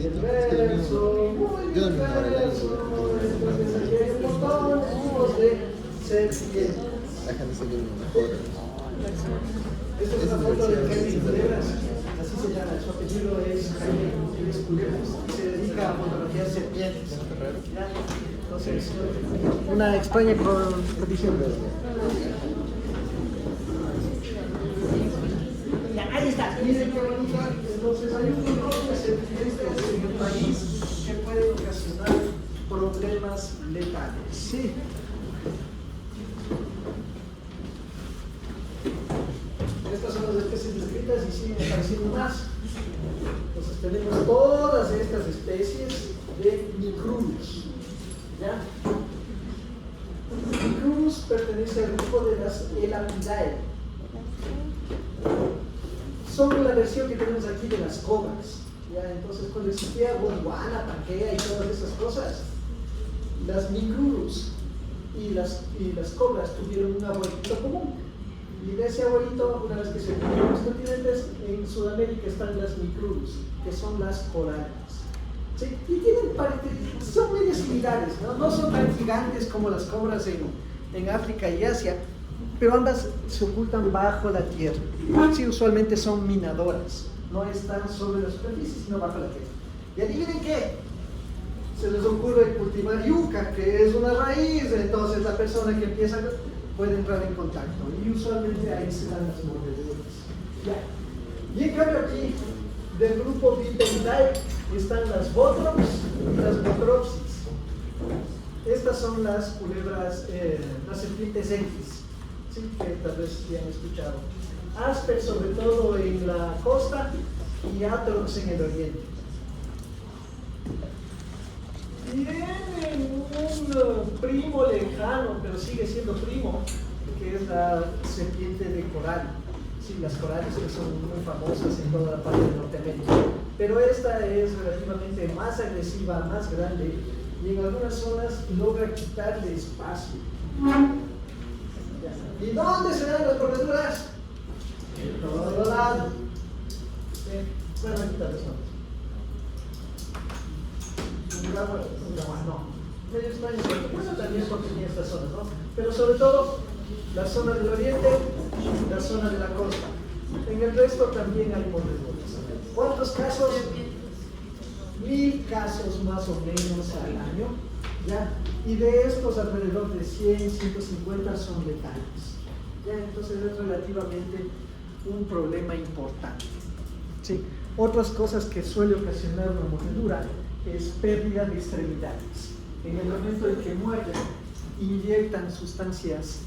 el verso, muy diverso. Entonces aquí hay un montón de tipos de serpientes. Esta es una foto de Jaime Culebras, así se llama, su apellido es Jaime Culebras, se dedica a fotografiar serpientes. Entonces, una extraña condición. Ahí está, miren qué bonita. Entonces hay un montón de serpientes en el país que pueden ocasionar problemas letales. Sí. Estas son las especies descritas y siguen apareciendo más. Entonces tenemos todas estas especies de Micrurus. ¿Ya? Micrurus pertenece al grupo de las Elapidae. Son la versión que tenemos aquí de las cobras. ¿Ya? Entonces cuando existía Gondwana, Panquea y todas esas cosas, las Micrurus y las cobras tuvieron un abuelito común. Y de ese abuelito, una vez que se unieron los continentes, en Sudamérica están las Micrurus, que son las corales. ¿Sí? Y tienen son medio similares, ¿no? No son tan gigantes como las cobras en África y Asia, pero ambas se ocultan bajo la tierra. Sí, usualmente son minadoras, no están sobre la superficie, sino bajo la tierra. Y adivinen qué, se les ocurre cultivar yuca, que es una raíz, entonces la persona que empieza puede entrar en contacto, y usualmente ahí se dan las mordeduras. Ya. Y en cambio aquí, del grupo Viperidae, están las Botrops y las Botropsis. Estas son las culebras, las serpientes X, ¿sí? Que tal vez ya han escuchado. Asper sobre todo en la costa y Atrox en el oriente. Tienen un primo lejano, pero sigue siendo primo, que es la serpiente de coral. Sí, las corales que son muy famosas en toda la parte de Norteamérica. Pero esta es relativamente más agresiva, más grande, y en algunas zonas logra quitarle espacio. ¿Y dónde se dan las mordeduras? En todo lado. Bueno, aquí está las zonas. No. Medio extraño, bueno, también contenía estas zonas, ¿no? Pero sobre todo la zona del oriente, la zona de la costa. En el resto también hay mordeduras. ¿Cuántos casos? 1000 casos más o menos al año, ¿ya? Y de estos alrededor de 100, 150 son letales, ¿ya? Entonces es relativamente un problema importante, ¿sí? Otras cosas que suele ocasionar una mordedura es pérdida de extremidades. En el momento en que muerden, inyectan sustancias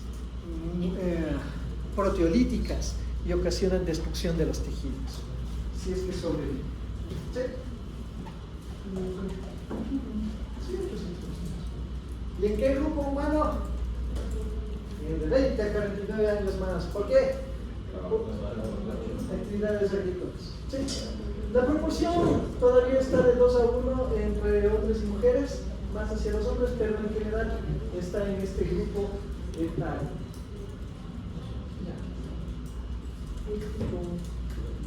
proteolíticas y ocasionan destrucción de los tejidos, si es que sobreviven. ¿Sí? ¿Y en qué grupo humano? En el de 20 a 49 años más. ¿Por qué? Actividades agrícolas. ¿Sí? La proporción todavía está de 2 a 1 entre hombres y mujeres, más hacia los hombres, pero en general está en este grupo etario.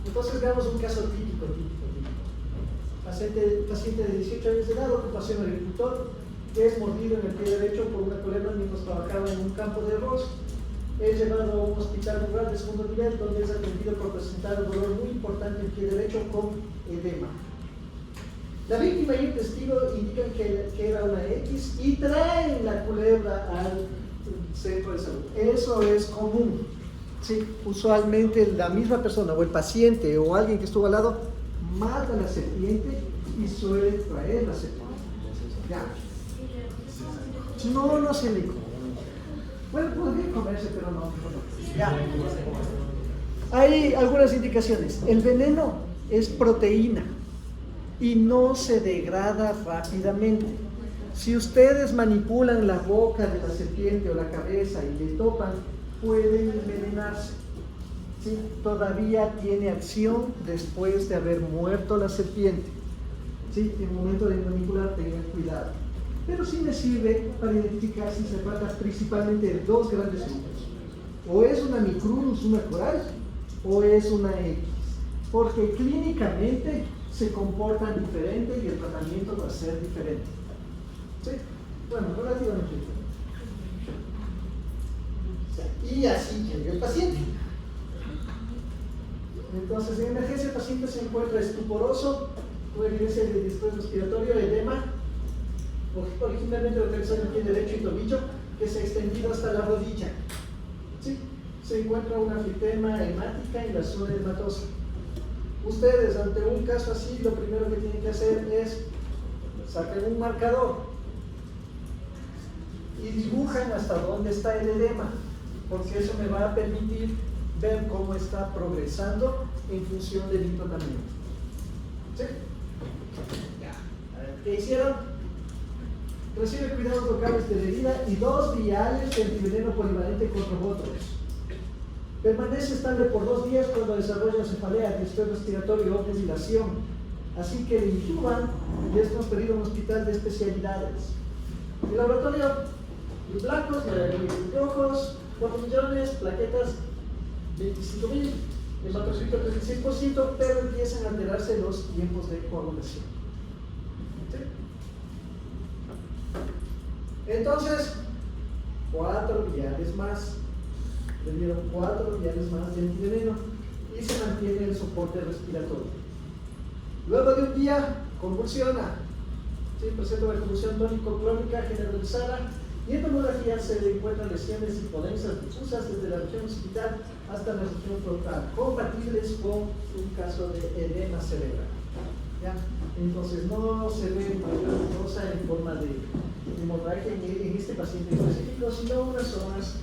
Entonces veamos un caso típico. Paciente de 18 años de edad, ocupación agricultor, que es mordido en el pie derecho por una culebra mientras trabajaba en un campo de arroz. Es llevado a un hospital rural de segundo nivel, donde es atendido por presentar un dolor muy importante en el pie derecho con edema. La víctima y el testigo indican que era una X y traen la culebra al centro de salud. Eso es común. Sí, usualmente la misma persona o el paciente o alguien que estuvo al lado mata a la serpiente y suele traer la serpiente. Ya. No se le come. Bueno, podría comerse, pero no. Ya. Hay algunas indicaciones. El veneno es proteína y no se degrada rápidamente. Si ustedes manipulan la boca de la serpiente o la cabeza y le topan, pueden envenenarse. ¿Sí? Todavía tiene acción después de haber muerto la serpiente. ¿Sí? En el momento de manipular, tengan cuidado. Pero sí me sirve para identificar si se trata principalmente de 2 grandes grupos. O es una Micrurus, una coral, o es una X. Porque clínicamente se comportan diferente y el tratamiento va a ser diferente. ¿Sí? Bueno, relativamente diferente. Y así llega el paciente. Entonces, en emergencia el paciente se encuentra estuporoso, con evidencia de distrés respiratorio, edema, originalmente localizado en el pie derecho y tobillo, que se ha extendido hasta la rodilla. ¿Sí? Se encuentra una flitema hemática en la zona hematosa. Ustedes, ante un caso así, lo primero que tienen que hacer es sacar un marcador y dibujan hasta dónde está el edema, porque eso me va a permitir ver cómo está progresando en función del tratamiento. ¿Sí? Ya. A ver, ¿qué hicieron? Recibe cuidados locales de la herida y 2 viales de antiveneno polivalente contra Botox. Permanece estable por 2 días cuando desarrolla cefalea, distrés respiratorio o defibrilación. Así que le intuban y es transferido a un hospital de especialidades. El laboratorio, blancos, rojos, 4 millones, plaquetas 25.000, hematocrito 36%, pero empiezan a alterarse los tiempos de coagulación. ¿Sí? Entonces, 4 viales más. Le dieron 4 viales más de antiveneno y se mantiene el soporte respiratorio. Luego de un día, convulsiona. ¿Sí? Presenta una convulsión tónico-clónica generalizada y en tomografía se le encuentran lesiones hipodensas difusas desde la región occipital hasta la región frontal, compatibles con un caso de edema cerebral. ¿Ya? Entonces no se ve mayor cosa en forma de hemorragia en este paciente específico, sino unas zonas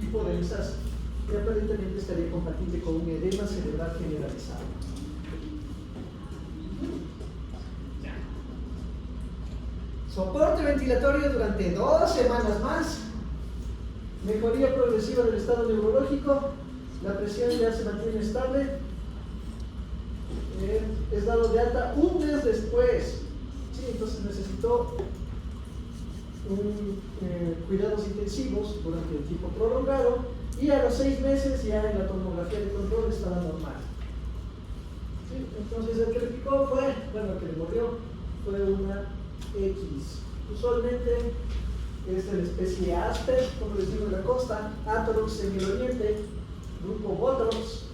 hipodensas que aparentemente estaría compatible con un edema cerebral generalizado. Soporte ventilatorio durante 2 semanas más. Mejoría progresiva del estado neurológico. La presión ya se mantiene estable. Es dado de alta un mes después. Sí, entonces necesitó cuidados intensivos durante un tiempo prolongado y a los 6 meses ya en la tomografía de control estaba normal. ¿Sí? Entonces el que le picó fue, bueno, el que le mordió fue una X. Usualmente es de la especie Asper, como decimos en la costa, Atrox en el oriente, grupo Botrox,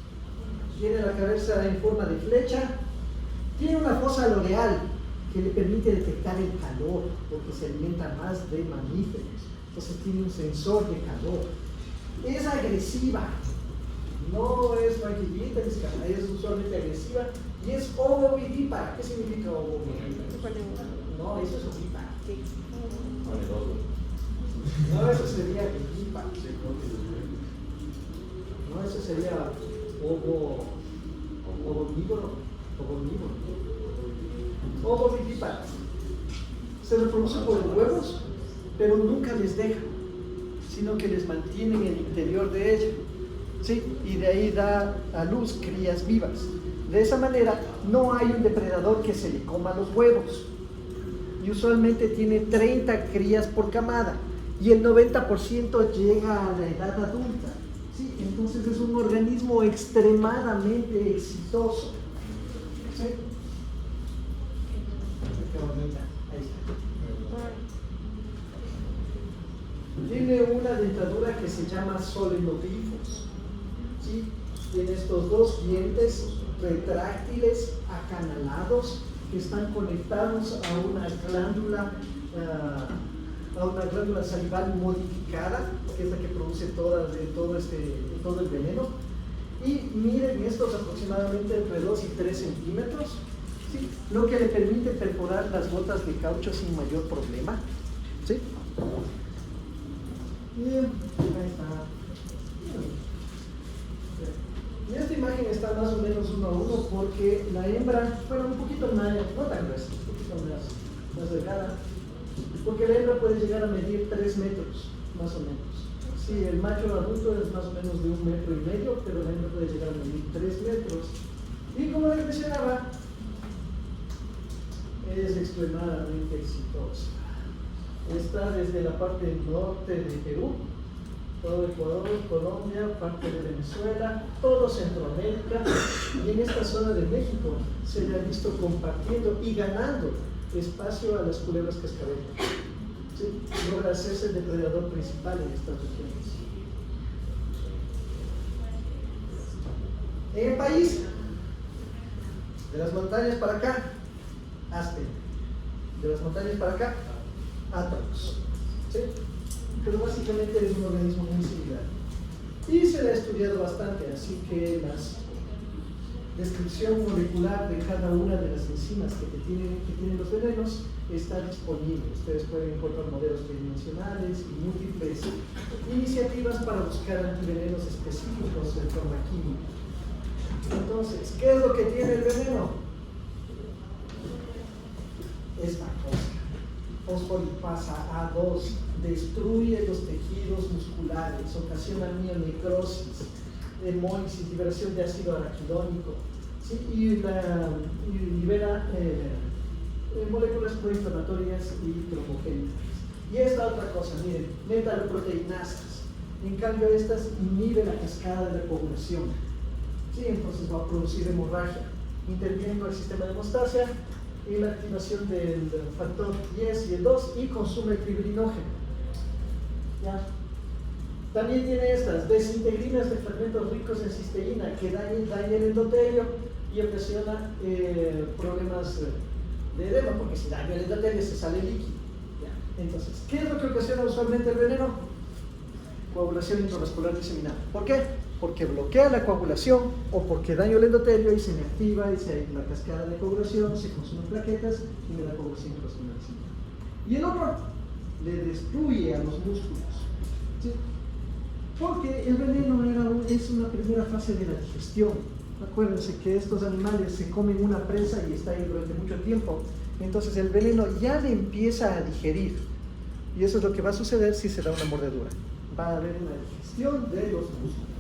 tiene la cabeza en forma de flecha, tiene una fosa loreal que le permite detectar el calor, porque se alimenta más de mamíferos, entonces tiene un sensor de calor. Es agresiva, no es tranquilita, es usualmente agresiva y es ovovivípara. ¿Qué significa ovovivípara? No, eso es ovípara. No, eso sería vivípara. No, eso sería ovomívoro. Ovovivípara. Se reproduce por los huevos, pero nunca les deja, sino que les mantiene en el interior de ella. ¿Sí? Y de ahí da a luz crías vivas. De esa manera no hay un depredador que se le coma los huevos. Y usualmente tiene 30 crías por camada y el 90% llega a la edad adulta. ¿Sí? Entonces es un organismo extremadamente exitoso. ¿Sí? Ahí está. Tiene una dentadura que se llama solenoglifos. ¿Sí? Tiene estos 2 dientes retráctiles acanalados que están conectados a una glándula salival modificada, que es la que produce todo el veneno. Y miren estos aproximadamente entre 2 y 3 centímetros, ¿sí? Lo que le permite perforar las gotas de caucho sin mayor problema. ¿Sí? Bien, ahí está. Y esta imagen está más o menos 1 a 1 porque la hembra, bueno, un poquito más, no tan gruesa, un poquito más delgada, porque la hembra puede llegar a medir 3 metros, más o menos. Sí, el macho adulto es más o menos de 1,5 metros, pero la hembra puede llegar a medir 3 metros. Y como les mencionaba, es extremadamente exitosa. Está desde la parte norte de Perú todo Ecuador, Colombia, parte de Venezuela, todo Centroamérica, y en esta zona de México se le ha visto compartiendo y ganando espacio a las culebras cascabeles. ¿Sí? Logra hacerse el depredador principal en estas regiones. En el país, de las montañas para acá, Aspen. De las montañas para acá, Atrox. ¿Sí? Pero básicamente es un organismo muy similar. Y se le ha estudiado bastante, así que la descripción molecular de cada una de las enzimas que tienen los venenos está disponible. Ustedes pueden encontrar modelos tridimensionales y múltiples iniciativas para buscar antivenenos específicos de forma química. Entonces, ¿qué es lo que tiene el veneno? Es macrosa. Fosfolipasa A2, destruye los tejidos musculares, ocasiona mionecrosis, hemólisis, liberación de ácido araquidónico, ¿sí? y libera moléculas proinflamatorias y trombogénicas. Y esta otra cosa, miren, metaloproteinasas. En cambio, estas inhiben la cascada de la coagulación. ¿Sí? Entonces va a producir hemorragia, interviniendo el sistema de hemostasia y la activación del factor 10 y el 2 y consume el fibrinógeno. ¿Ya? También tiene estas desintegrinas de fragmentos ricos en cisteína que dañan el endotelio y ocasiona problemas de edema, porque si daña el endotelio se sale líquido. ¿Ya? Entonces, ¿qué es lo que ocasiona usualmente el veneno? Coagulación intravascular diseminada. ¿Por qué? Porque bloquea la coagulación o porque daña el endotelio y se me activa y la cascada de coagulación, se consumen plaquetas y me da coagulación intravascular diseminada. Y el otro, le destruye a los músculos. ¿Sí? Porque el veneno es una primera fase de la digestión. Acuérdense que estos animales se comen una presa y está ahí durante mucho tiempo. Entonces el veneno ya le empieza a digerir. Y eso es lo que va a suceder si se da una mordedura. Va a haber una digestión de los músculos.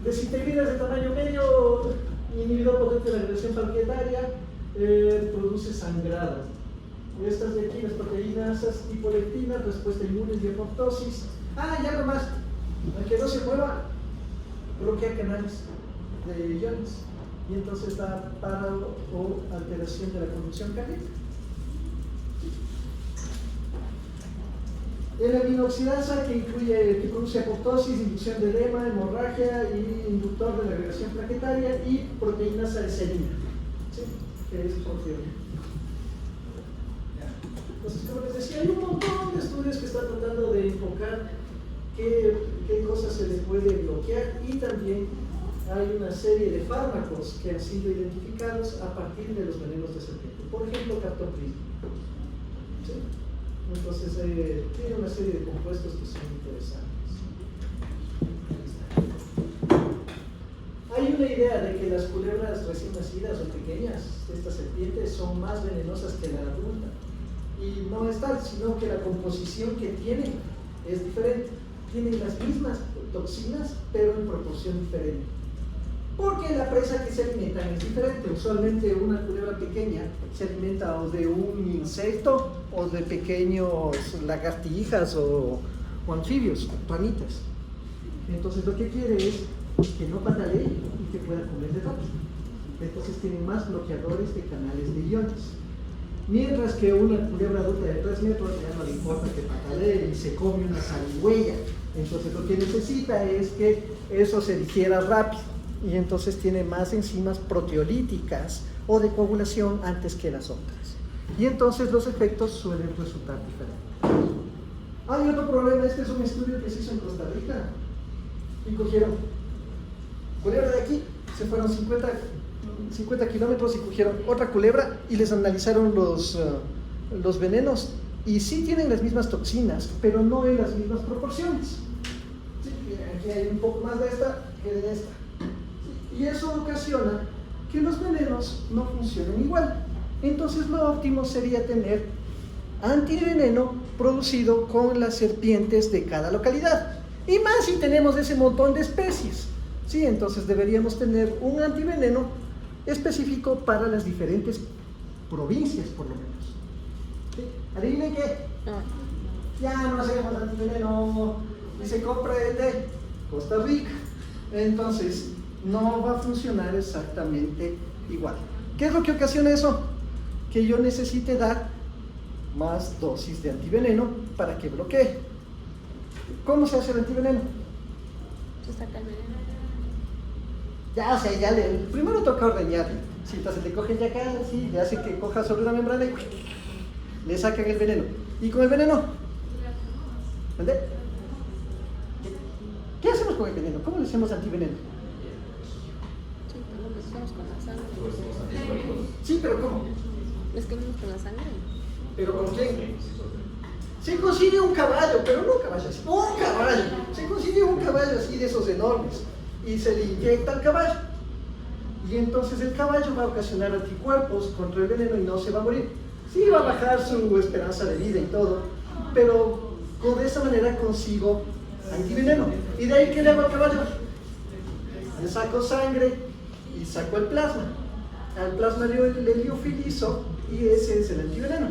Desintegrinas de tamaño medio, inhibidor potente de la agresión plaquetaria, produce sangrado. Estas de aquí, las proteínas hipolectina, respuesta inmune y apoptosis. Ya nomás, aunque no se mueva, bloquea canales de iones y entonces da paro o alteración de la conducción cardíaca. El aminoxidasa que produce apoptosis, inducción de edema, hemorragia y inductor de la agregación plaquetaria y proteína salserina, ¿sí? Que es porfirina. Entonces, como les decía, hay un montón de estudios que están tratando de enfocar qué cosas se le puede bloquear y también hay una serie de fármacos que han sido identificados a partir de los venenos de serpiente. Por ejemplo, captopril. ¿Sí? Entonces, tiene una serie de compuestos que son interesantes. Hay una idea de que las culebras recién nacidas o pequeñas, estas serpientes, son más venenosas que la adulta. Y no es tal, sino que la composición que tienen es diferente. Tienen las mismas toxinas, pero en proporción diferente. Porque la presa que se alimentan es diferente. Usualmente una culebra pequeña se alimenta o de un insecto o de pequeños lagartijas o anfibios, ranitas. Entonces lo que quiere es que no patalee y que pueda comer de rápido. Entonces tienen más bloqueadores de canales de iones. Mientras que una culebra adulta de 3 metros ya no le importa que patalee y se come una zarigüeya. Entonces lo que necesita es que eso se digiera rápido. Y entonces tiene más enzimas proteolíticas o de coagulación antes que las otras. Y entonces los efectos suelen resultar diferentes. Hay otro problema, este es un estudio que se hizo en Costa Rica. Y cogieron culebra de aquí, se fueron 50 kilómetros y cogieron otra culebra y les analizaron los venenos. Y sí tienen las mismas toxinas, pero no en las mismas proporciones. ¿Sí? Aquí hay un poco más de esta que de esta. Y eso ocasiona que los venenos no funcionen igual. Entonces lo óptimo sería tener antiveneno producido con las serpientes de cada localidad. Y más si tenemos ese montón de especies. ¿Sí? Entonces deberíamos tener un antiveneno específico para las diferentes provincias, por lo menos. ¿Sí? ¿Adivinen qué? Ya no hacemos antiveneno y se compra el de Costa Rica. Entonces, no va a funcionar exactamente igual. ¿Qué es lo que ocasiona eso? Que yo necesite dar más dosis de antiveneno para que bloquee. ¿Cómo se hace el antiveneno? Se saca el veneno. Ya, o sea, primero toca ordeñarle. Si entonces le cogen ya acá, sí, le hacen que coja sobre una membrana y le sacan el veneno. ¿Y con el veneno? ¿Entendés? ¿Qué hacemos con el veneno? ¿Cómo le hacemos antiveneno? Sí, pero lo hacemos con la sangre. Sí, pero ¿cómo? Es que vamos con la sangre. ¿Pero con quién? Se consigue un caballo, pero no un caballo así. Un caballo. Se consigue un caballo así de esos enormes y se le inyecta al caballo. Y entonces el caballo va a ocasionar anticuerpos contra el veneno y no se va a morir. Sí, va a bajar su esperanza de vida y todo, pero de esa manera consigo antiveneno. ¿Y de ahí qué le hago al caballo? Le saco sangre y saco el plasma. Al plasma le liofilizo y ese es el antiveneno.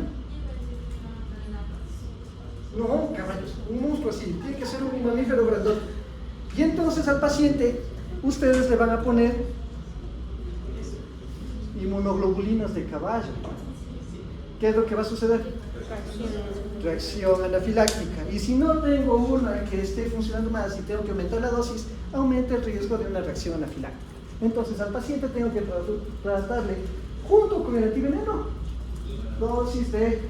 No, caballos, un monstruo así, tiene que ser un mamífero grandote. Y entonces al paciente ustedes le van a poner inmunoglobulinas de caballo. ¿Qué es lo que va a suceder? Reacción anafiláctica. Y si no tengo una que esté funcionando más y tengo que aumentar la dosis, aumenta el riesgo de una reacción anafiláctica. Entonces al paciente tengo que tratarle junto con el antiveneno dosis de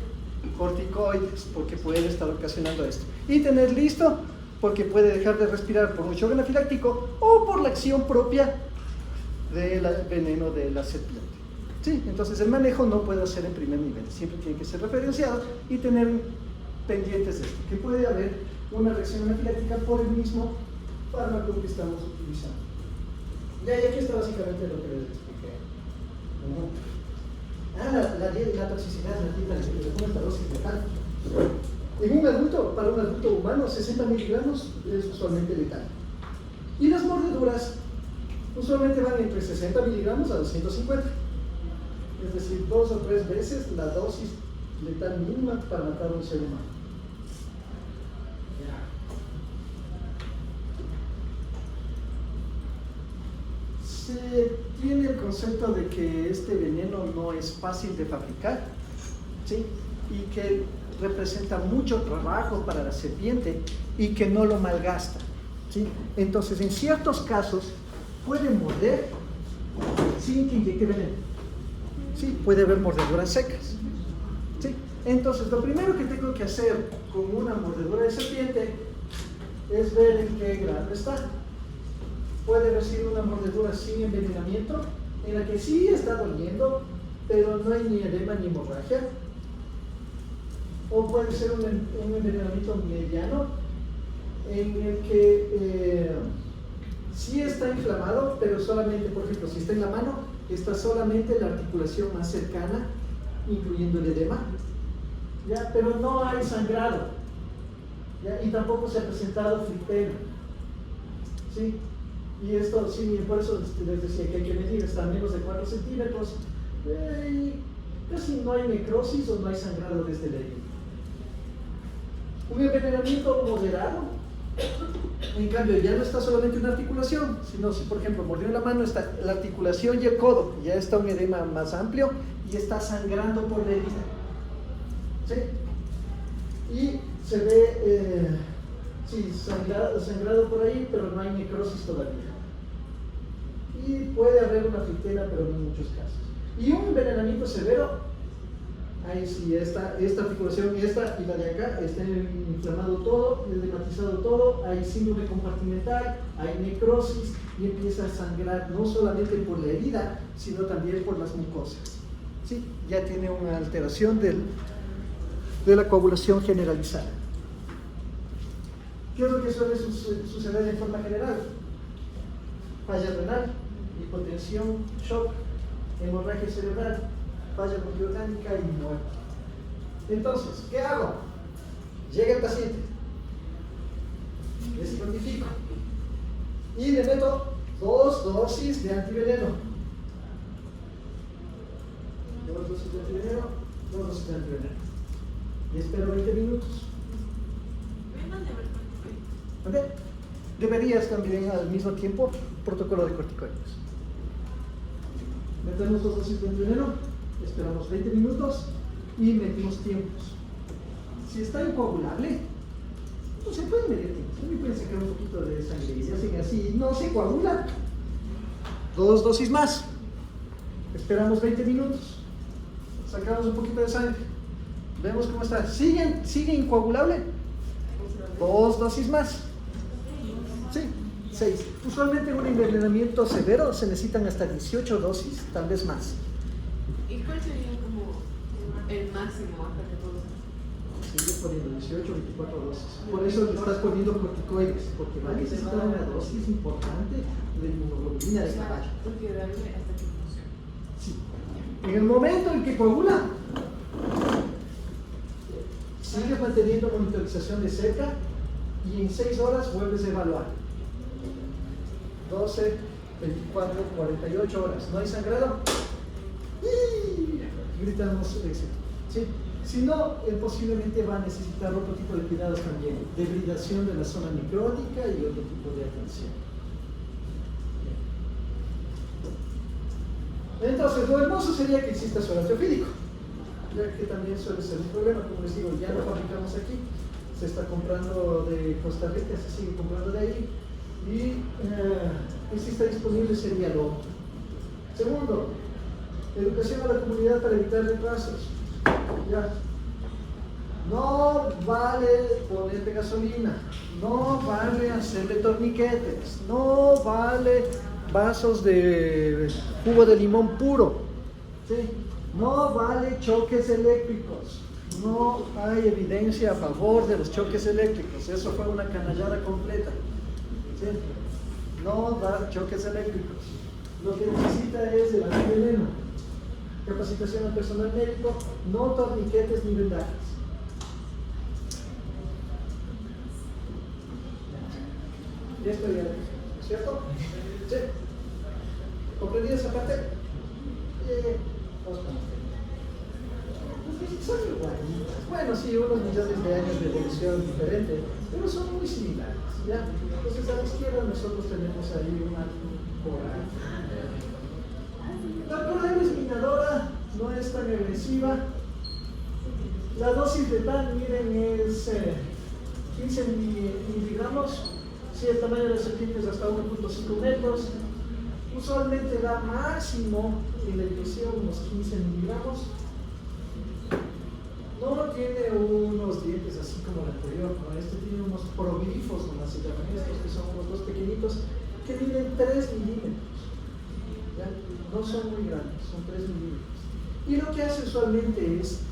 corticoides, porque puede estar ocasionando esto. Y tener listo, porque puede dejar de respirar por un shock anafiláctico o por la acción propia del veneno de la serpiente. Sí, entonces el manejo no puede ser en primer nivel, siempre tiene que ser referenciado y tener pendientes de esto, que puede haber una reacción anafiláctica por el mismo fármaco que estamos utilizando. Y aquí está básicamente lo que les expliqué. La toxicidad relativa a esta dosis letal. En un adulto, para un adulto humano, 60 miligramos es usualmente letal. Y las mordeduras usualmente van entre 60 miligramos a 250. Es decir, 2 o 3 veces la dosis letal mínima para matar a un ser humano. Se tiene el concepto de que este veneno no es fácil de fabricar, ¿sí? Y que representa mucho trabajo para la serpiente y que no lo malgasta, ¿sí? Entonces, en ciertos casos, puede morder sin que inyecte veneno. Sí, puede haber mordeduras secas. ¿Sí? Entonces, lo primero que tengo que hacer con una mordedura de serpiente es ver en qué grado está. Puede haber sido una mordedura sin envenenamiento, en la que sí está doliendo, pero no hay ni edema ni hemorragia. O puede ser un envenenamiento mediano, en el que sí está inflamado, pero solamente, por ejemplo, si está en la mano, está solamente la articulación más cercana, incluyendo el edema, ¿ya? Pero no hay sangrado, ¿ya? Y tampoco se ha presentado fritema, ¿sí? Y esto, sí, por eso les decía que hay que medir, está a menos de 4 centímetros, y casi no hay necrosis o no hay sangrado desde la herida. Un envenenamiento moderado, en cambio, ya no está solamente una articulación, sino si por ejemplo mordió la mano, está la articulación y el codo, ya está un edema más amplio y está sangrando por la herida. ¿Sí? Y se ve, sí, sangrado por ahí, pero no hay necrosis todavía. Y puede haber una fritema, pero no en muchos casos. Y un envenenamiento severo, ahí sí, esta articulación y la de acá está inflamado todo, edematizado todo, hay síndrome compartimental, hay necrosis y empieza a sangrar no solamente por la herida, sino también por las mucosas. ¿Sí? Ya tiene una alteración de la coagulación generalizada. ¿Qué es lo que suele suceder en forma general? Falla renal, hipotensión, shock, hemorragia cerebral, falla multiorgánica y muerte. Entonces, ¿qué hago? Llega el paciente, les notifico y le meto 2 dosis de antiveneno. 2 dosis de antiveneno, 2 dosis de antiveneno. Y espero 20 minutos. ¿Vale? Deberías también al mismo tiempo protocolo de corticoides. Metemos 2 dosis de veneno, esperamos 20 minutos y medimos tiempos. Si está incoagulable, no se puede medir tiempos. También pueden sacar un poquito de sangre y si hacen así no se coagula, 2 dosis más. Esperamos 20 minutos. Sacamos un poquito de sangre. Vemos cómo está. ¿Sigue incoagulable? 2 dosis más. Sí, 6. Usualmente en un envenenamiento severo se necesitan hasta 18 dosis, tal vez más. ¿Y cuál sería como el máximo hasta que todo? Sigue poniendo 18 o 24 dosis. Por eso le estás poniendo corticoides, porque va a necesitar una dosis importante de inmunoglobulina de caballo. Porque darle hasta que funcione. Sí. En el momento en que coagula, sigues manteniendo monitorización de cerca y en 6 horas vuelves a evaluar. 12, 24, 48 horas. ¿No hay sangrado? Y gritamos éxito. ¿Sí? Si no, posiblemente va a necesitar otro tipo de cuidados también. Debridación de la zona micrótica y otro tipo de atención. Entonces, lo hermoso sería que exista suero antiofídico, ya que también suele ser un problema. Como les digo, ya lo fabricamos aquí, se está comprando de Costa Rica, se sigue comprando de ahí, y si está disponible sería lo otro. Segundo, educación a la comunidad para evitar retrasos. Ya. No vale ponerle gasolina, no vale hacerle torniquetes, no vale vasos de jugo de limón puro, ¿sí? No vale choques eléctricos, no hay evidencia a favor de los choques eléctricos, eso fue una canallada completa, ¿sí? No da choques eléctricos, lo que necesita es el antiveneno, capacitación al personal médico, no torniquetes ni vendajes. Ya estoy ya, ¿cierto? Sí. ¿Comprendí esa parte? Vamos con usted. Son igualitas. Bueno, sí, unos millones de años de evolución diferente, pero son muy similares, ¿ya? Entonces, a la izquierda nosotros tenemos ahí una coral. La coral es minadora, no es tan agresiva. La dosis letal, miren, es 15 miligramos. Si el tamaño de la serpiente es hasta 1.5 metros, usualmente da máximo en la inyección unos 15 miligramos. No tiene unos dientes así como el anterior, ¿no? Este tiene unos proglifos, nomás se llaman estos, que son unos dos pequeñitos, que miden 3 milímetros. ¿Ya? No son muy grandes, son 3 milímetros. Y lo que hace usualmente es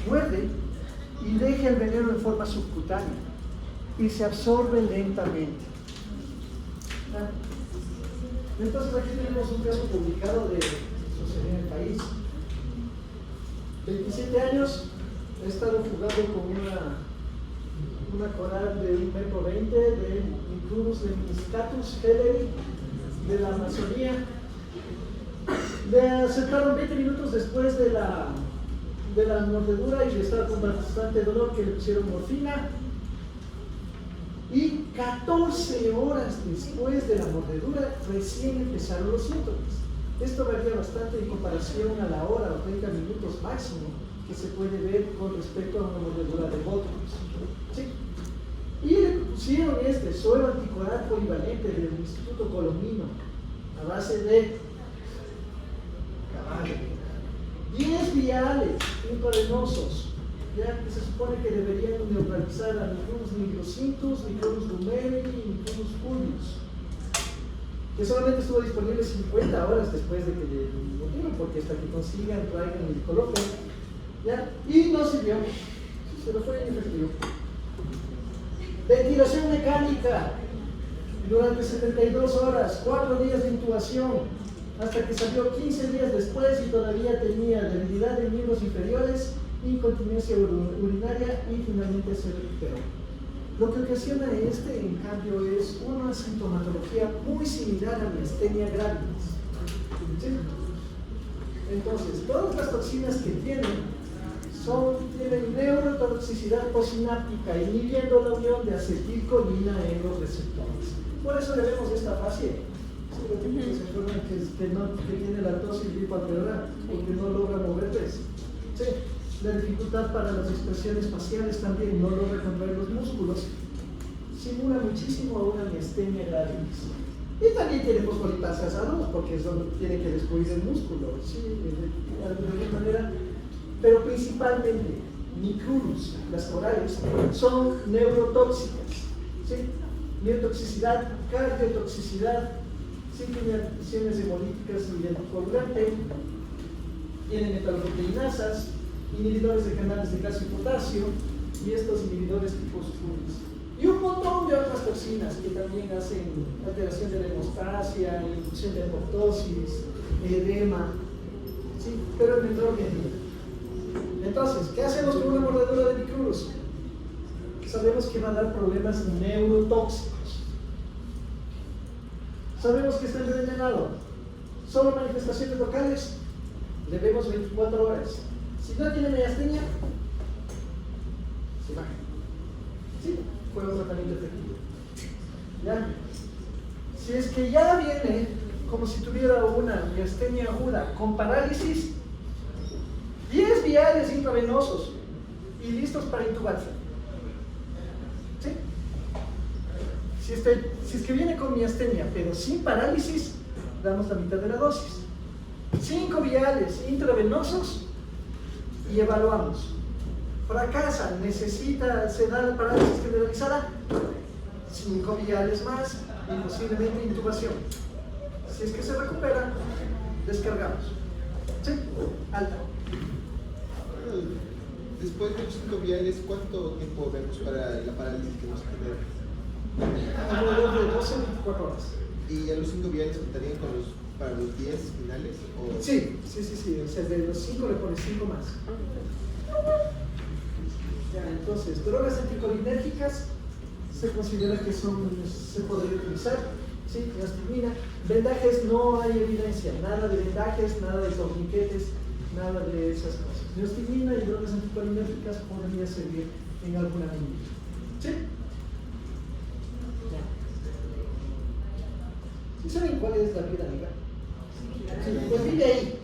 muerde y deja el veneno en forma subcutánea y se absorbe lentamente. ¿Ah? Entonces aquí tenemos un caso publicado de sucedió en el país. 27 años, he estado jugando con una coral de 1,20 m de Micrurus lemniscatus helleri de la Amazonía. Le aceptaron 20 minutos después de la mordedura y estaba con bastante dolor, que le pusieron morfina. Y 14 horas después de la mordedura recién empezaron los síntomas. Esto varía bastante en comparación a la hora o 30 minutos máximo que se puede ver con respecto a una mordedura de botox. ¿Sí? Y le pusieron suero anticoral polivalente del Instituto Colomino a base de caballo. 10 viales intravenosos, ya que se supone que deberían neutralizar a Micrurus nigrocintus, Micrurus lumeri y Micrurus culius, que solamente estuvo disponible 50 horas después de que le metieron, porque hasta que consigan, traigan y coloquen, ¿ya? Y no sirvió, se lo fue inefectivo. Ventilación mecánica durante 72 horas, 4 días de intubación, hasta que salió 15 días después y todavía tenía debilidad de miembros inferiores, incontinencia urinaria y finalmente se recuperó. Lo que ocasiona en cambio, es una sintomatología muy similar a miastenia gravis. ¿Sí? Entonces, todas las toxinas que tienen tienen neurotoxicidad posináptica, inhibiendo la unión de acetilcolina en los receptores. Por eso le vemos esta fase. ¿Se acuerdan que tiene la tosis lipoalveolar porque no logra moverles? Sí. La dificultad para las expresiones faciales también, no logra contraer los músculos. Simula muchísimo a una miastenia gravis. Y también tiene fosfolipasa salud, porque eso tiene que destruir el músculo, ¿sí? De alguna manera. Pero principalmente, micrurus, las corales, son neurotóxicas, ¿sí? Neurotoxicidad, cardiotoxicidad, sí, tienen acciones hemolíticas y anticoagulantes, tienen metaloproteinasas, inhibidores de canales de calcio y potasio, y estos inhibidores tipo SURs. Y un montón de otras toxinas que también hacen alteración de la hemostasia, inducción de apoptosis, edema, ¿sí? Pero en menor medida. Entonces, ¿qué hacemos con una mordedura de micrurus? Sabemos que va a dar problemas neurotóxicos. Sabemos que está envenenado. Solo manifestaciones locales, le vemos 24 horas. Si no tiene miastenia, se baja. Sí, fue un tratamiento efectivo. ¿Ya? Si es que ya viene como si tuviera una miastenia aguda con parálisis, 10 viales intravenosos y listos para intubación. ¿Sí? Si es que viene con miastenia pero sin parálisis, damos la mitad de la dosis. 5 viales intravenosos y evaluamos. Fracasa, se da la parálisis generalizada, 5 viales más y posiblemente intubación. Si es que se recupera, descargamos. ¿Sí? Alta. Después de los 5 viales, ¿cuánto tiempo vemos para la parálisis que nos genera? Alrededor de 12 a 24 horas. ¿Y a los 5 viales contarían para los 10 finales? ¿O? Sí. O sea, de los 5 le pones 5 más. Ya, entonces, drogas anticolinérgicas se considera que se podría utilizar. Sí, aspirina. Vendajes no hay evidencia, nada de vendajes, nada de torniquetes, nada de esas cosas. Neostigmina y drogas anticolinérgicas podría servir en alguna medida. ¿Sí? Ya. ¿Sí saben cuál es la vida negra? Sí, pues vive ahí.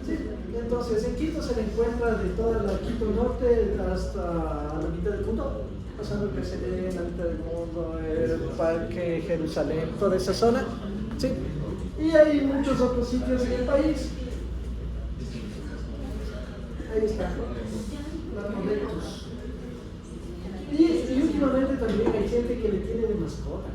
Sí. Entonces, en Quito se le encuentra de toda la Quito norte hasta la mitad del mundo, pasando el PCD, la mitad del mundo, el Parque Jerusalén, toda esa zona. ¿Sí? Y hay muchos otros sitios en el país. Ahí está, las molectos. Y últimamente también hay gente que le tiene de mascota.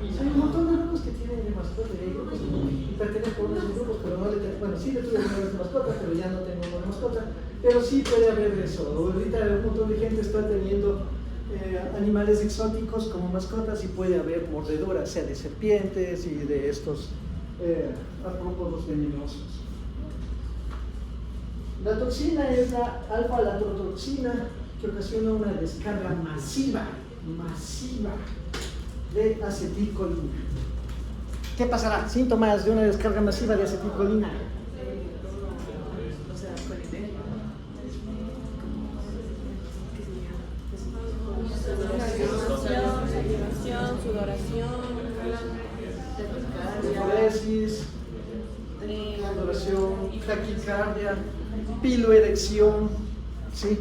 Hay un montón de grupos que tienen de mascota y hay grupos que pertenecen a unos grupos, pero no le tienen, bueno, sí le tuve una vez de mascota, pero ya no tengo una mascota. Pero sí puede haber eso. Ahorita un montón de gente está teniendo animales exóticos como mascotas y puede haber mordeduras, sea de serpientes y de estos artrópodos venenosos. La toxina es la alfa-latrotoxina que ocasiona una descarga masiva de acetilcolina. ¿Qué pasará? Síntomas de una descarga masiva de acetilcolina. Fibrosis, sudoración, taquicardia, piloerección, ¿sí?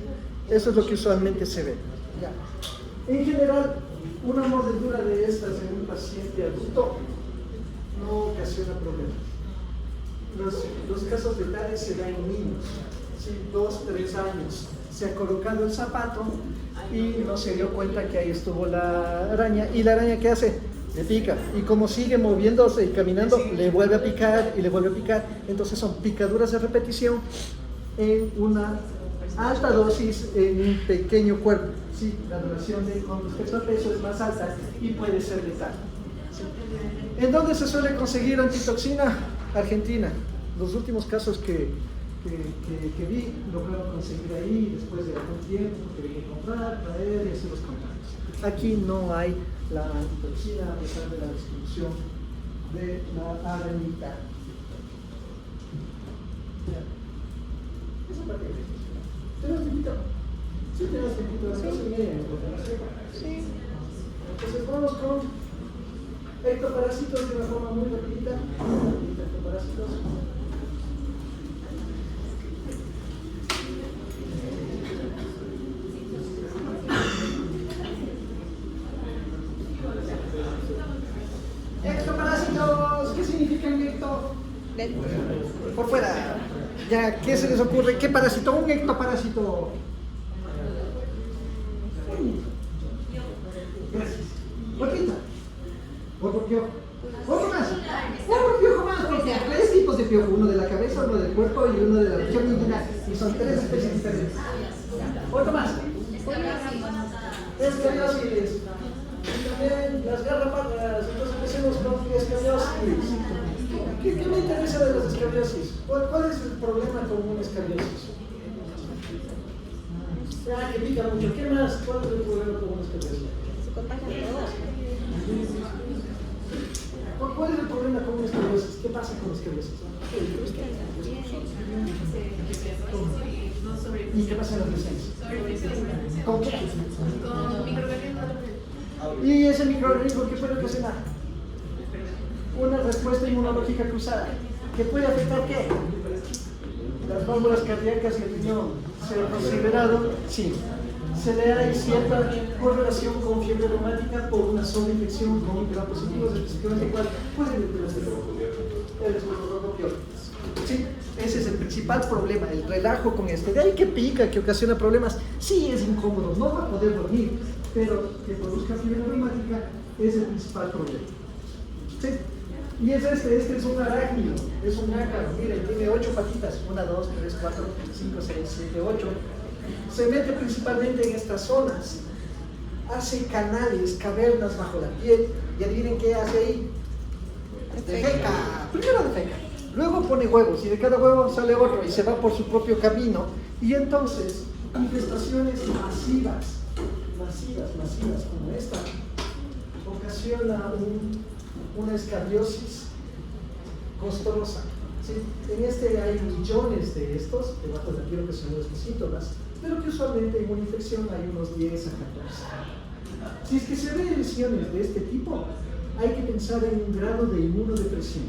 Eso es lo que usualmente se ve. Ya. En general, una mordedura de estas en un paciente adulto no ocasiona problemas. Los casos letales se dan en niños, ¿sí? 2, 3 años. Se ha colocado el zapato y no se dio cuenta que ahí estuvo la araña. ¿Y la araña qué hace? Le pica. Y como sigue moviéndose y caminando, le vuelve a picar y le vuelve a picar. Entonces son picaduras de repetición en una alta dosis en un pequeño cuerpo. Sí, la duración con respecto al peso es más alta y puede ser letal. ¿Sí? ¿En dónde se suele conseguir antitoxina? Argentina. Los últimos casos que vi lograron conseguir ahí después de algún tiempo, porque hay que comprar, traer y hacer los contratos. Aquí no hay la antitoxina a pesar de la distribución de la arañita. Esa parte Sí, tenemos tiempito, las 2:30 en continuación. Sí. Entonces vamos con ectoparásitos de una forma muy rapidita. Ectoparásitos. Ectoparásitos, ¿qué significan ecto? Por fuera. Ya, ¿qué se les ocurre? ¿Qué parásito? Un ectoparásito. Gracias. Poquita. Otro piojo. Otro más. Otro piojo más. Porque hay 3 tipos de piojo. Uno de la cabeza, uno del cuerpo y uno de la región inguinal. Y son 3 especies diferentes. Otro más. Escariosis. Y también las garrapatas. Entonces empecemos con escariosis. ¿Qué me interesa de las escariosis? ¿Cuál es el problema con una escariosis? Ah, que pica mucho. ¿Qué más? ¿Cuál es el problema con una escariosis? Se contagian todos. ¿Cuál es el problema con una escariosis? ¿Qué pasa con escariosis? ¿Y qué pasa en las lesiones? ¿Con qué? Con microorganismos. ¿Y ese microorganismo qué puede ocasionar? Una respuesta inmunológica cruzada. ¿Que puede afectar qué? Las válvulas cardíacas y el riñón. Se ha considerado, sí, se le da cierta correlación con fiebre reumática por una sola infección con grampositivos, específicamente cuál puede ser el escorpión. Sí, ese es el principal problema, el relajo con este. De ahí que pica, que ocasiona problemas, sí es incómodo, no va a poder dormir, pero que produzca fiebre reumática es el principal problema. ¿Sí? Y es este es un arácnido, es un ácaro, miren, tiene 8 patitas, 1, 2, 3, 4, 5, 6, 7, 8. Se mete principalmente en estas zonas, hace canales, cavernas bajo la piel, y adivinen qué hace ahí. Defeca, primero defeca, luego pone huevos, y de cada huevo sale otro, y se va por su propio camino, y entonces, infestaciones masivas como esta, ocasiona una escariosis costrosa. ¿Sí? En este hay millones de estos, debajo de la piel que son los síntomas, pero que usualmente en una infección hay unos 10 a 14. Si es que se ven lesiones de este tipo, hay que pensar en un grado de inmunodepresión.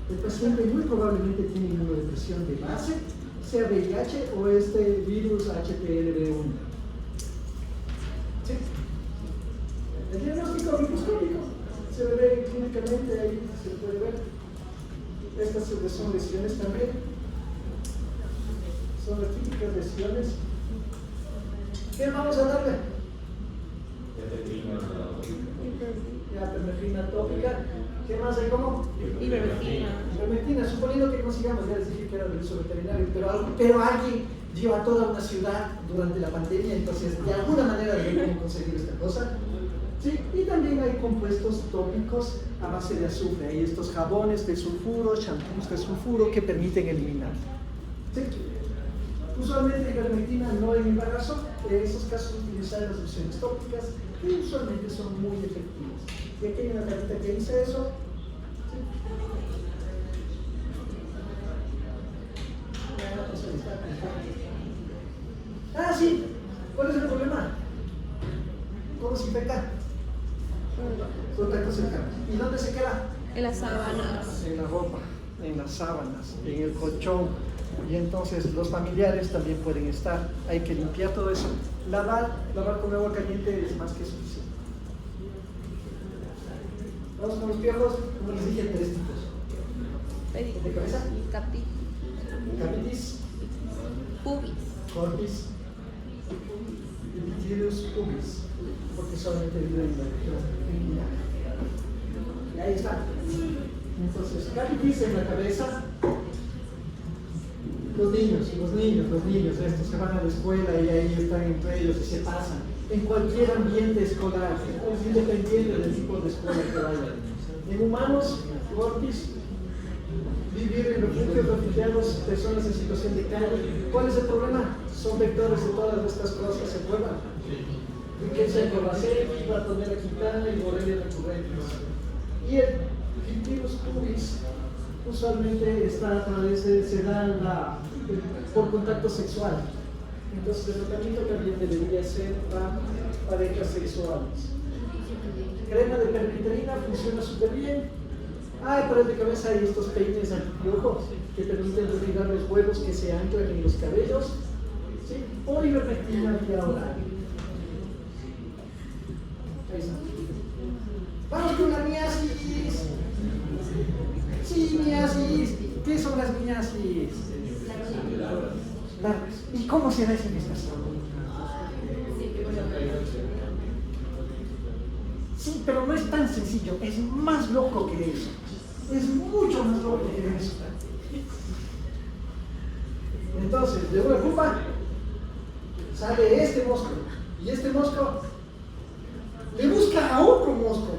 El paciente muy probablemente tiene inmunodepresión de base, sea VIH o este virus HPLV1. ¿Sí? El diagnóstico microscópico se ve clínicamente, ahí se puede ver. Estas son lesiones también. Son las típicas lesiones. ¿Qué vamos a darle? Ya, permefrina tópica. ¿Qué más hay como? Ivermectina. Suponiendo que consigamos, ya les dije que era del uso veterinario, pero alguien dio a toda una ciudad durante la pandemia, entonces de alguna manera debemos conseguir esta cosa. Sí, y también hay compuestos tópicos a base de azufre. Hay estos jabones de sulfuro, champús de sulfuro que permiten eliminar. ¿Sí? Usualmente ivermectina no en embarazo, en esos casos utilizar las opciones tópicas que usualmente son muy efectivas. Y aquí hay una carita que dice eso. ¿Sí? Ah, sí. ¿Cuál es el problema? ¿Cómo se infecta? Contacto cercano. ¿Y dónde se queda? En las sábanas. En la ropa, en las sábanas, en el colchón. Y entonces los familiares también pueden estar. Hay que limpiar todo eso. Lavar con agua caliente es más que suficiente. Vamos con los piojos, como les dije, 3 tipos. ¿De cabeza? Capitis, Pubis. corpis y Pityrius pubis, porque solamente vive en la región inguinal. Y ahí está. Entonces, capitis en la cabeza. Los niños, estos se van a la escuela y ahí están entre ellos y se pasan. En cualquier ambiente escolar, es independiente del tipo de escuela que vayan. En humanos, corpis, vivir en refugios, refugiados, personas en situación de calle. ¿Cuál es el problema? Son vectores de todas estas cosas, ¿se acuerdan? Riqueza Corvaceti, Bartonella Quintana y Borrelia recurrentes. Y el Pityrius pubis usualmente está a través de, se da por contacto sexual. Entonces el tratamiento también debería ser para parejas sexuales. Crema de pervitrina funciona súper bien. Pero en mi cabeza hay estos peines antipiojos que permiten retirar los huevos que se anclan en los cabellos. ¿Sí? O ivermectina vía oral. Ahí está. Vamos con la miasis. Sí, miasis. ¿Qué son las miasis? Larvas. ¿Y cómo se hacen estas? Sí, pero no es tan sencillo, es más loco que eso. Es mucho más loco que eso. Entonces, de una pupa sale este mosco. Y este mosco le busca a otro mosco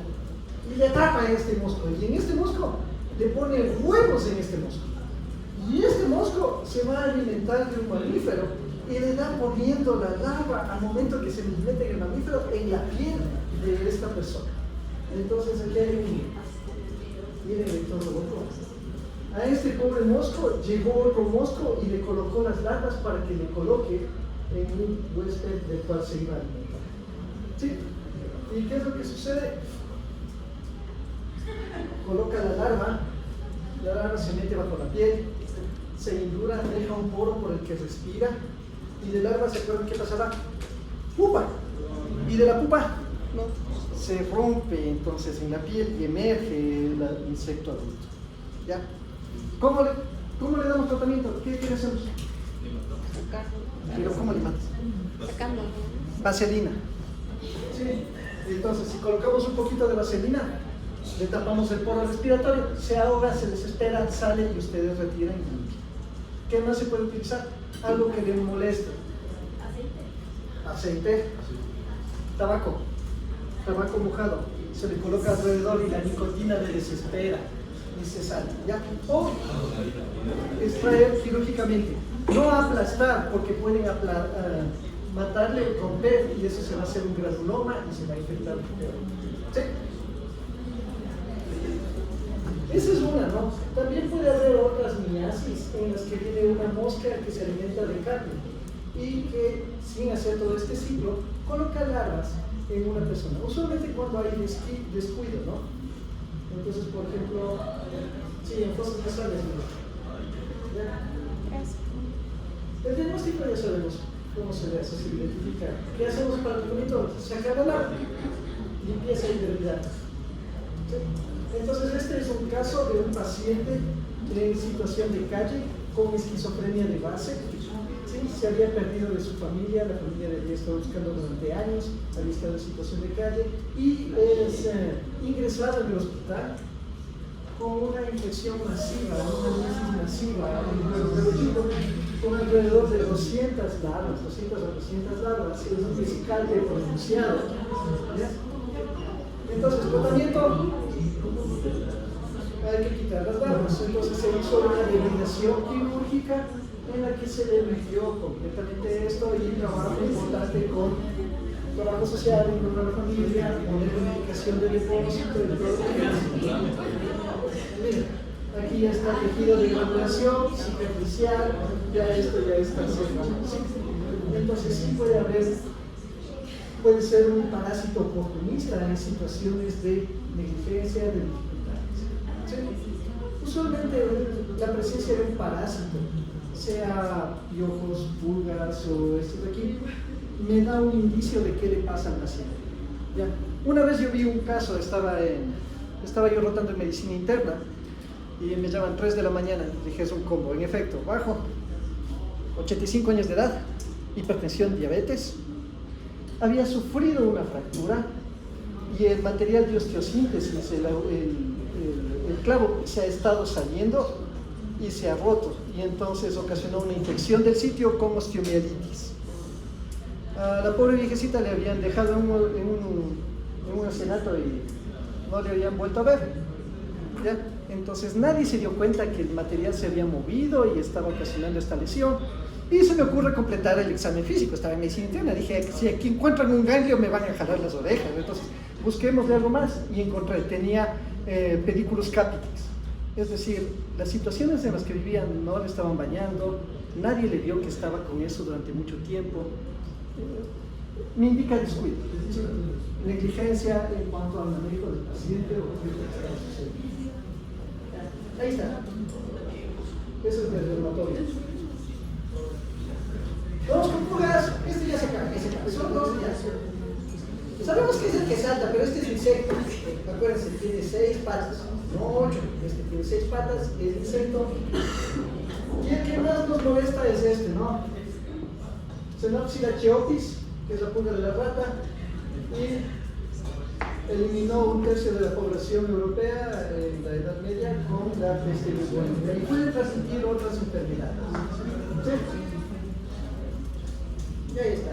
y le atrapa a este mosco. Y en este mosco le pone huevos en este mosco. Y este mosco se va a alimentar de un mamífero y le da poniendo la larva al momento que se mete el mamífero en la piel de esta persona. Entonces aquí hay un, miren el tono loco. A este pobre mosco llegó otro mosco y le colocó las larvas para que le coloque en un huésped del cual se iba a alimentar. ¿Sí? ¿Y qué es lo que sucede? Coloca la larva se mete bajo la piel, se indura, deja un poro por el que respira, y de larva se acuerdan qué pasará. ¡Pupa! Y de la pupa se rompe entonces en la piel y emerge el insecto adulto. ¿Ya? ¿Cómo le damos tratamiento? ¿Qué hacemos? Pero ¿cómo le matas? Sacando. Vaselina. Sí. Entonces, si colocamos un poquito de vaselina, le tapamos el poro respiratorio, se ahoga, se desespera, sale y ustedes retiran y limpian. ¿Qué más se puede utilizar? Algo que le moleste. Aceite. Tabaco mojado, se le coloca alrededor y la nicotina le desespera y se sale, ¿ya? O extraer quirúrgicamente, no aplastar porque pueden matarle, romper y eso se va a hacer un granuloma y se va a infectar. ¿Sí? Esa es una, ¿no? También puede haber otras miasis en las que viene una mosca que se alimenta de carne y que sin hacer todo este ciclo coloca larvas en una persona, usualmente cuando hay descuido, ¿no? Entonces, por ejemplo, sí, en fosas nasales, ¿ya? El diagnóstico ya sabemos cómo se hace, se identifica. ¿Qué hacemos para el tratamiento? Sacar la larva, limpieza y debilidad. ¿Sí? Entonces, este es un caso de un paciente en situación de calle con esquizofrenia de base. ¿Sí? Se había perdido de su familia, la familia le había estado buscando durante años, había estado en situación de calle y es ingresado en el hospital con una infección masiva, una mesis masiva en el cuerpo cabelludo, con alrededor de 200 larvas, 200 o 300 larvas, es un vesicalde pronunciado. ¿Ya? Entonces, tratamiento, hay que quitar las larvas. Entonces se hizo una debilidación quirúrgica en la que se le limpió completamente esto y trabajo importante con trabajo social, con la familia, poner medicación de depósito y todo. Mira, aquí ya está el tejido de granulación, cicatricial, ya esto ya está cerrado. Entonces sí puede ser un parásito oportunista en situaciones de negligencia, de dificultades. ¿Sí? Usualmente la presencia de un parásito, sea piojos, pulgas o esto de aquí, me da un indicio de qué le pasa al paciente. ¿Ya? Una vez yo vi un caso, estaba yo rotando en medicina interna y me llaman 3 de la mañana, dije es un combo, en efecto, bajo, 85 años de edad, hipertensión, diabetes, había sufrido una fractura y el material de osteosíntesis, el clavo se ha estado saliendo y se ha roto y entonces ocasionó una infección del sitio con osteomielitis. A la pobre viejecita le habían dejado en un orfanato y no le habían vuelto a ver. ¿Ya? Entonces nadie se dio cuenta que el material se había movido y estaba ocasionando esta lesión. Y se me ocurre completar el examen físico, estaba en medicina interna, dije, si aquí encuentran un ganglio me van a jalar las orejas, entonces busquemos de algo más y encontré, tenía pedículos capitis. Es decir, las situaciones en las que vivían no le estaban bañando, nadie le vio que estaba con eso durante mucho tiempo. Me indica descuido, ¿sí? Negligencia en cuanto al manejo del paciente o qué es lo que está sucediendo. Ahí está. Eso es del dermatorio. Vamos con pulgas. Este ya se acaba. Son dos ya. Sabemos que es el que salta, pero este es insecto. Acuérdense, tiene 6 patas, no 8. Este tiene 6 patas, es insecto. Y el que más nos molesta es este, ¿no? Xenopsida cheotis, que es la pulga de la rata, y eliminó 1/3 de la población europea en la Edad Media con la peste bubónica. Y puede transmitir otras enfermedades. ¿Sí? Y ahí está.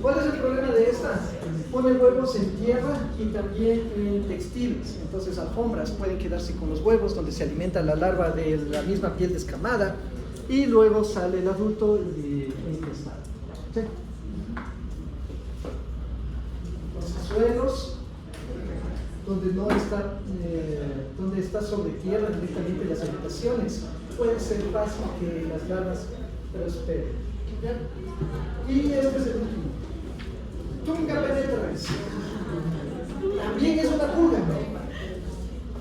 ¿Cuál es el problema de esta? Pone huevos en tierra y también en textiles. Entonces, alfombras pueden quedarse con los huevos, donde se alimenta la larva de la misma piel descamada, y luego sale el adulto infestado. ¿Sí? Los suelos, donde está sobre tierra directamente las habitaciones, puede ser fácil que las larvas prosperen. ¿Ya? Y este es el último. Tunga penetrans. También es una pulga, ¿no?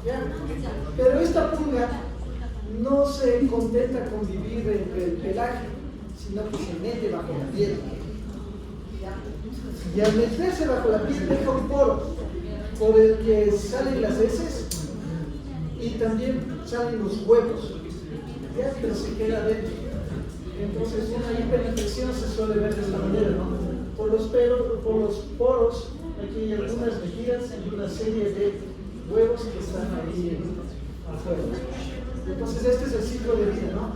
¿Ya? Pero esta pulga no se contenta con vivir entre el pelaje, sino que se mete bajo la piel. ¿Ya? Y al meterse bajo la piel deja un poro por el que salen las heces y también salen los huevos. ¿Ya? Pero se queda dentro. Entonces una hiperinfección se suele ver de esta manera, ¿no? Por los poros, aquí hay algunas metidas y una serie de huevos que están ahí afuera. Entonces este es el ciclo de vida, ¿no?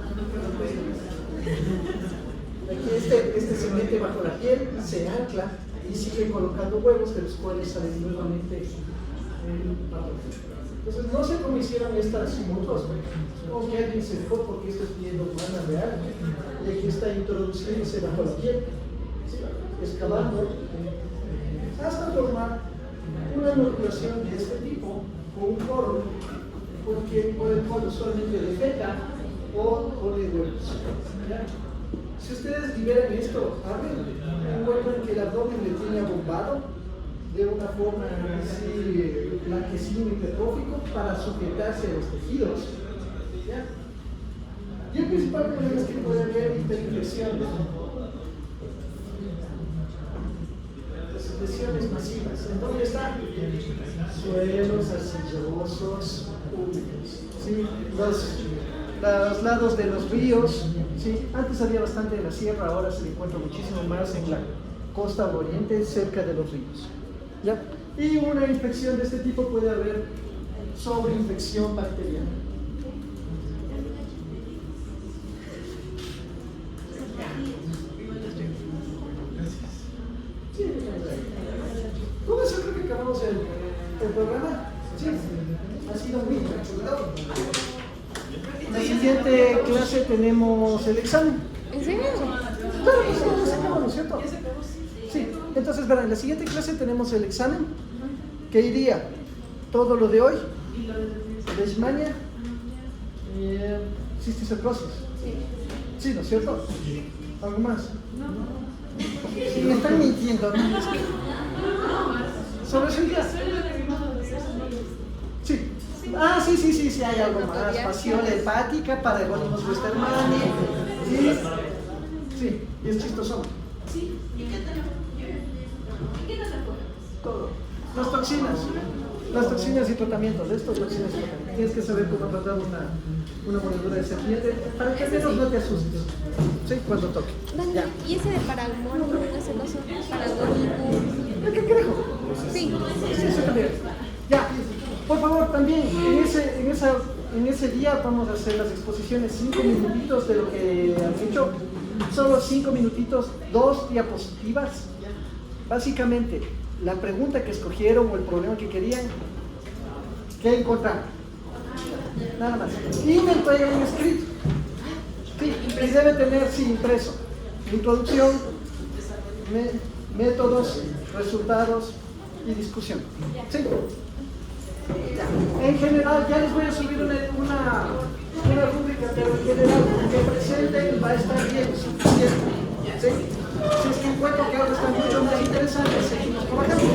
Aquí este se mete bajo la piel, se ancla y sigue colocando huevos, de los cuales salen nuevamente el patógeno. Entonces no sé cómo hicieron estas mutuas, o que alguien se dejó porque esto es piel humana real, y aquí está introduciéndose bajo la piel, ¿sí? Excavando hasta formar una inoculación de este tipo con un poro, porque por el cual usualmente defeca o pone huevos. ¿Ya? Si ustedes liberan esto, encuentran que el abdomen le tiene abombado de una forma así blanquecino hipertrófico para sujetarse a los tejidos. ¿Ya? Y el principal problema es que puede haber hiperinfección. Lesiones masivas. ¿En dónde están? Suelos arcillosos húmedos. ¿Sí? Los lados de los ríos. ¿Sí? Antes había bastante en la sierra, ahora se encuentra muchísimo más en la costa oriente, cerca de los ríos. ¿Ya? Y una infección de este tipo puede haber sobreinfección bacteriana. Con eso creo que acabamos el programa. Sí, ha sido muy tranquilo. En la siguiente clase tenemos el examen. ¿En serio? Claro, pues ya se acabó, ¿no es cierto? Sí, entonces verán, en la siguiente clase tenemos el examen, que iría todo lo de hoy, leishmania, cisticercosis. Sí, ¿no es cierto? ¿Algo más? Sí, me están mintiendo, ¿no? ¿Sobre eso ya? Sí. Ah, sí, hay algo más. Fasciola hepática, Paragonimus westermani. Sí, y es chistoso. Sí, ¿y qué tenemos? ¿Y qué nos acuerda? Todo. Las toxinas y tratamientos. De estas toxinas y tratamientos. Tienes que saber cómo tratar una mordedura de serpiente para que al menos no te asustes. Sí, cuando toque. Ya. ¿Y ese de Paragmón? ¿Ese coso? Paragonimus. ¿El qué crejo? Sí. Sí, eso también. Ya, por favor, también en ese día vamos a hacer las exposiciones 5 minutitos de lo que han hecho. Solo 5 minutitos, 2 diapositivas. Básicamente, la pregunta que escogieron o el problema que querían, ¿qué encontraron? Nada más. Y me entregan en escrito. Sí, y debe tener, sí, impreso. Introducción, métodos, resultados y discusión. ¿Sí? Ya. en general, ya les voy a subir una rúbrica, pero en general, que presenten va a estar bien, suficiente. ¿Sí? Si es que encuentro que ahora están mucho más interesantes, seguimos trabajando.